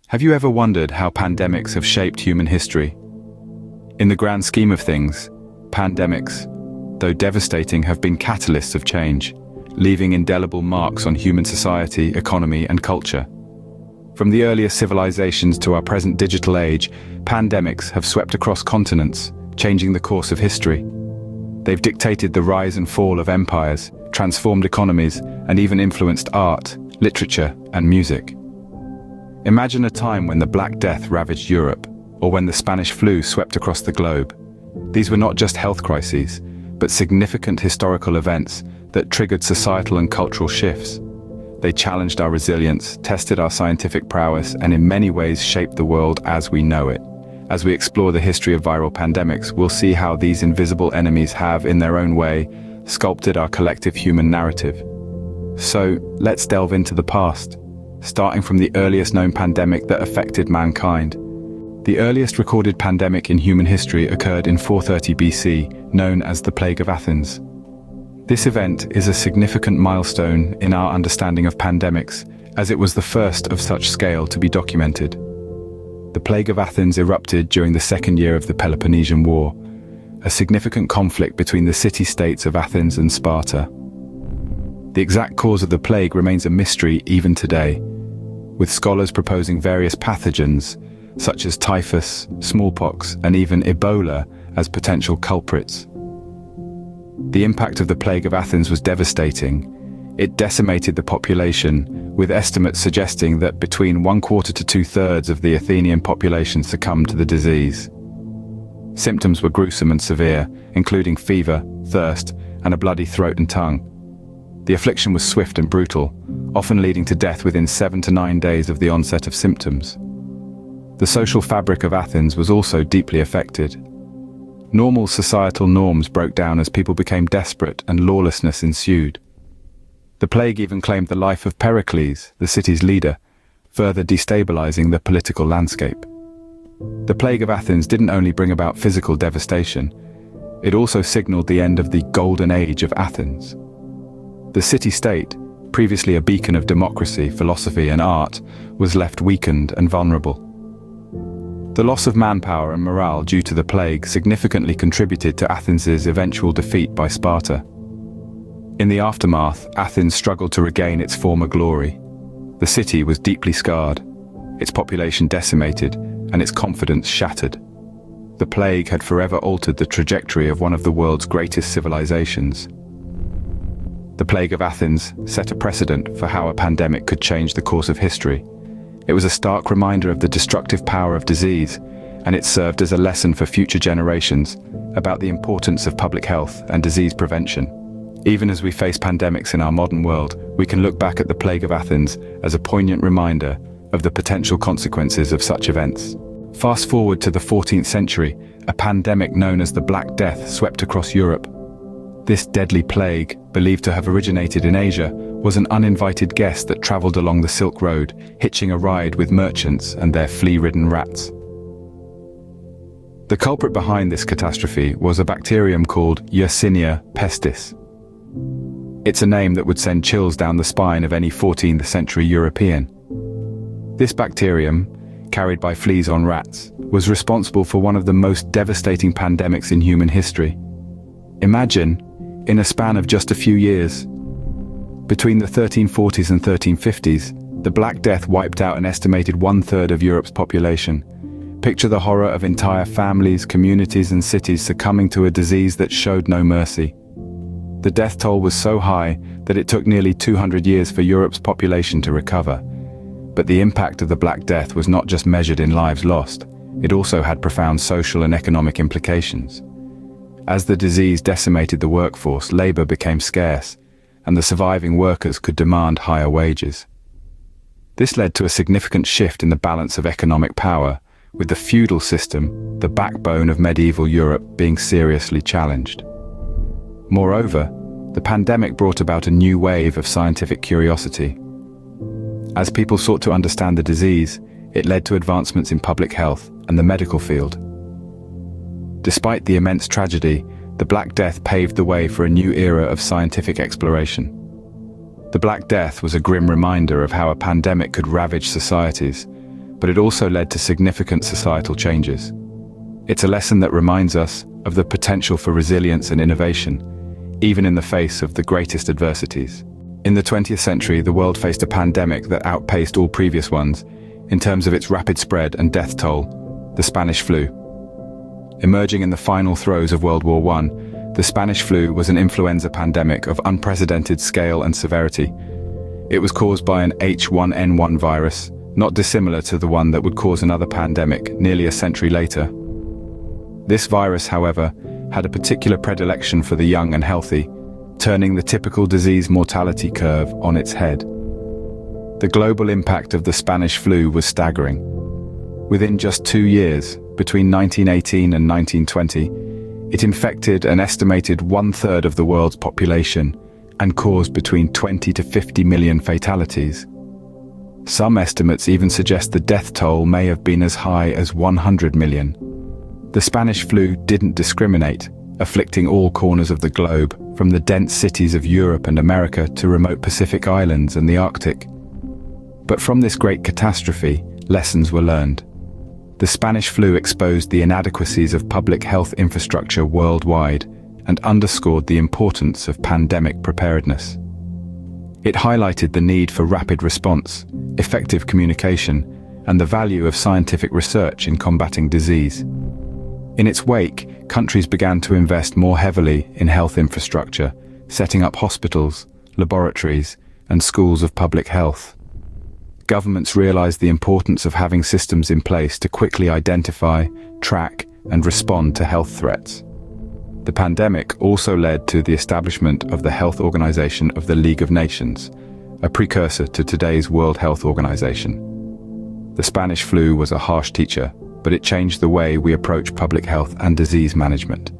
Have you ever wondered how pandemics have shaped human history? In the grand scheme of things, pandemics, though devastating, have been catalysts of change, leaving indelible marks on human society, economy, and culture. From the earliest civilizations to our present digital age, pandemics have swept across continents, changing the course of history. They've dictated the rise and fall of empires, transformed economies, and even influenced art, literature, and music. Imagine a time when the Black Death ravaged Europe, or when the Spanish flu swept across the globe. These were not just health crises, but significant historical events that triggered societal and cultural shifts. They challenged our resilience, tested our scientific prowess, and in many ways shaped the world as we know it. As we explore the history of viral pandemics, we'll see how these invisible enemies have, in their own way, sculpted our collective human narrative. So, let's delve into the past, starting from the earliest known pandemic that affected mankind. The earliest recorded pandemic in human history occurred in 430 BC, known as the Plague of Athens. This event is a significant milestone in our understanding of pandemics, as it was the first of such scale to be documented. The Plague of Athens erupted during the second year of the Peloponnesian War, a significant conflict between the city-states of Athens and Sparta. The exact cause of the plague remains a mystery even today, with scholars proposing various pathogens, such as typhus, smallpox, and even Ebola, as potential culprits. The impact of the Plague of Athens was devastating. It decimated the population, with estimates suggesting that between 1/4 to 2/3 of the Athenian population succumbed to the disease. Symptoms were gruesome and severe, including fever, thirst, and a bloody throat and tongue. The affliction was swift and brutal, often leading to death within 7 to 9 days of the onset of symptoms. The social fabric of Athens was also deeply affected. Normal societal norms broke down as people became desperate and lawlessness ensued. The plague even claimed the life of Pericles, the city's leader, further destabilizing the political landscape. The Plague of Athens didn't only bring about physical devastation, it also signaled the end of the golden age of Athens. The city-state, previously a beacon of democracy, philosophy, and art, was left weakened and vulnerable. The loss of manpower and morale due to the plague significantly contributed to Athens's eventual defeat by Sparta. In the aftermath, Athens struggled to regain its former glory. The city was deeply scarred, its population decimated, and its confidence shattered. The plague had forever altered the trajectory of one of the world's greatest civilizations. The Plague of Athens set a precedent for how a pandemic could change the course of history. It was a stark reminder of the destructive power of disease, and it served as a lesson for future generations about the importance of public health and disease prevention. Even as we face pandemics in our modern world, we can look back at the Plague of Athens as a poignant reminder of the potential consequences of such events. Fast forward to the 14th century, a pandemic known as the Black Death swept across Europe. This deadly plague, believed to have originated in Asia, was an uninvited guest that traveled along the Silk Road, hitching a ride with merchants and their flea-ridden rats. The culprit behind this catastrophe was a bacterium called Yersinia pestis. It's a name that would send chills down the spine of any 14th century European. This bacterium, carried by fleas on rats, was responsible for one of the most devastating pandemics in human history. Imagine, in a span of just a few years, between the 1340s and 1350s, the Black Death wiped out an estimated 1/3 of Europe's population. Picture the horror of entire families, communities, and cities succumbing to a disease that showed no mercy. The death toll was so high that it took nearly 200 years for Europe's population to recover. But the impact of the Black Death was not just measured in lives lost, it also had profound social and economic implications. As the disease decimated the workforce, labor became scarce, and the surviving workers could demand higher wages. This led to a significant shift in the balance of economic power, with the feudal system, the backbone of medieval Europe, being seriously challenged. Moreover, the pandemic brought about a new wave of scientific curiosity. As people sought to understand the disease, it led to advancements in public health and the medical field. Despite the immense tragedy, the Black Death paved the way for a new era of scientific exploration. The Black Death was a grim reminder of how a pandemic could ravage societies, but it also led to significant societal changes. It's a lesson that reminds us of the potential for resilience and innovation, even in the face of the greatest adversities. In the 20th century, the world faced a pandemic that outpaced all previous ones in terms of its rapid spread and death toll: the Spanish flu. Emerging in the final throes of World War I, the Spanish flu was an influenza pandemic of unprecedented scale and severity. It was caused by an H1N1 virus, not dissimilar to the one that would cause another pandemic nearly a century later. This virus, however, had a particular predilection for the young and healthy, turning the typical disease mortality curve on its head. The global impact of the Spanish flu was staggering. Within just 2 years, between 1918 and 1920, it infected an estimated 1/3 of the world's population and caused between 20 to 50 million fatalities. Some estimates even suggest the death toll may have been as high as 100 million. The Spanish flu didn't discriminate, afflicting all corners of the globe, from the dense cities of Europe and America to remote Pacific islands and the Arctic. But from this great catastrophe, lessons were learned. The Spanish flu exposed the inadequacies of public health infrastructure worldwide and underscored the importance of pandemic preparedness. It highlighted the need for rapid response, effective communication, and the value of scientific research in combating disease. In its wake, countries began to invest more heavily in health infrastructure, setting up hospitals, laboratories, and schools of public health. Governments realized the importance of having systems in place to quickly identify, track, and respond to health threats. The pandemic also led to the establishment of the Health Organization of the League of Nations, a precursor to today's World Health Organization. The Spanish flu was a harsh teacher, but it changed the way we approach public health and disease management.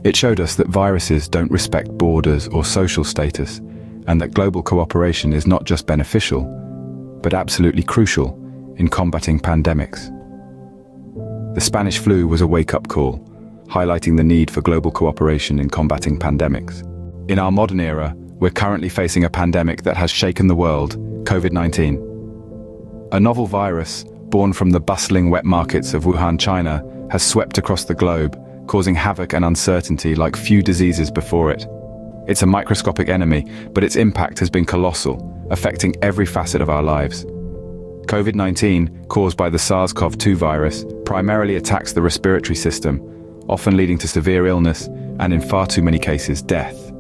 It showed us that viruses don't respect borders or social status, and that global cooperation is not just beneficial, but absolutely crucial in combating pandemics. The Spanish flu was a wake-up call, highlighting the need for global cooperation in combating pandemics. In our modern era, we're currently facing a pandemic that has shaken the world: COVID-19. A novel virus, born from the bustling wet markets of Wuhan, China, has swept across the globe, causing havoc and uncertainty like few diseases before it. It's a microscopic enemy, but its impact has been colossal, affecting every facet of our lives. COVID-19, caused by the SARS-CoV-2 virus, primarily attacks the respiratory system, often leading to severe illness and, in far too many cases, death.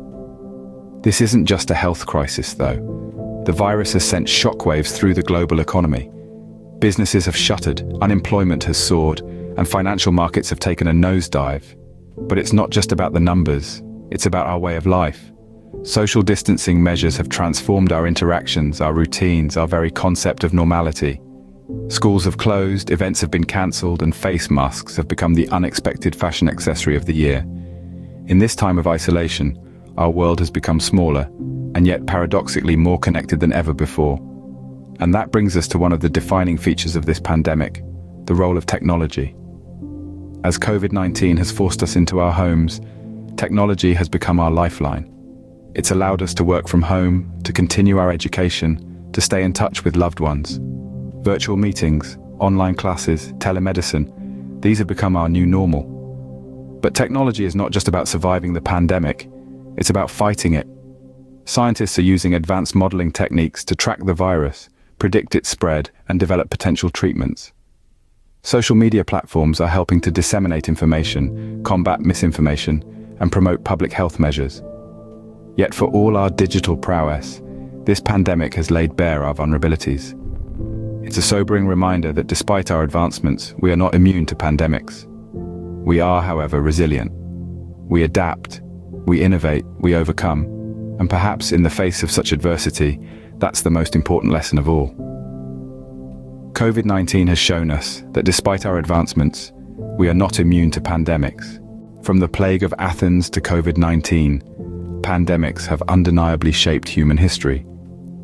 This isn't just a health crisis, though. The virus has sent shockwaves through the global economy. Businesses have shuttered, unemployment has soared, and financial markets have taken a nosedive. But it's not just about the numbers, it's about our way of life. Social distancing measures have transformed our interactions, our routines, our very concept of normality. Schools have closed, events have been cancelled, and face masks have become the unexpected fashion accessory of the year. In this time of isolation, our world has become smaller, and yet paradoxically more connected than ever before. And that brings us to one of the defining features of this pandemic: the role of technology. As COVID-19 has forced us into our homes, technology has become our lifeline. It's allowed us to work from home, to continue our education, to stay in touch with loved ones. Virtual meetings, online classes, telemedicine, these have become our new normal. But technology is not just about surviving the pandemic, it's about fighting it. Scientists are using advanced modeling techniques to track the virus, predict its spread, and develop potential treatments. Social media platforms are helping to disseminate information, combat misinformation, and promote public health measures. Yet for all our digital prowess, this pandemic has laid bare our vulnerabilities. It's a sobering reminder that despite our advancements, we are not immune to pandemics. We are, however, resilient. We adapt, we innovate, we overcome, and perhaps in the face of such adversity, that's the most important lesson of all. COVID-19 has shown us that despite our advancements, we are not immune to pandemics. From the plague of Athens to COVID-19, pandemics have undeniably shaped human history.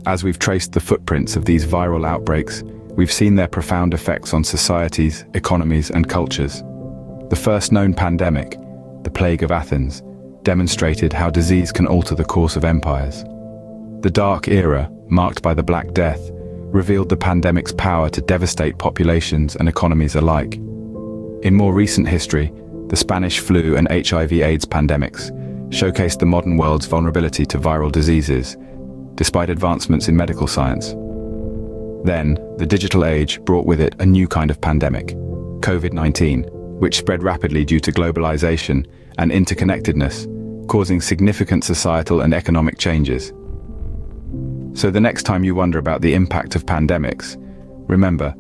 As we've traced the footprints of these viral outbreaks, we've seen their profound effects on societies, economies, and cultures. The first known pandemic, the Plague of Athens, demonstrated how disease can alter the course of empires. The Dark Era, marked by the Black Death, revealed the pandemic's power to devastate populations and economies alike. In more recent history, the Spanish flu and HIV/AIDS pandemics showcased the modern world's vulnerability to viral diseases, despite advancements in medical science. Then, the digital age brought with it a new kind of pandemic, COVID-19, which spread rapidly due to globalization and interconnectedness, causing significant societal and economic changes. So the next time you wonder about the impact of pandemics, remember,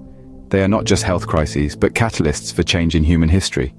they are not just health crises, but catalysts for change in human history.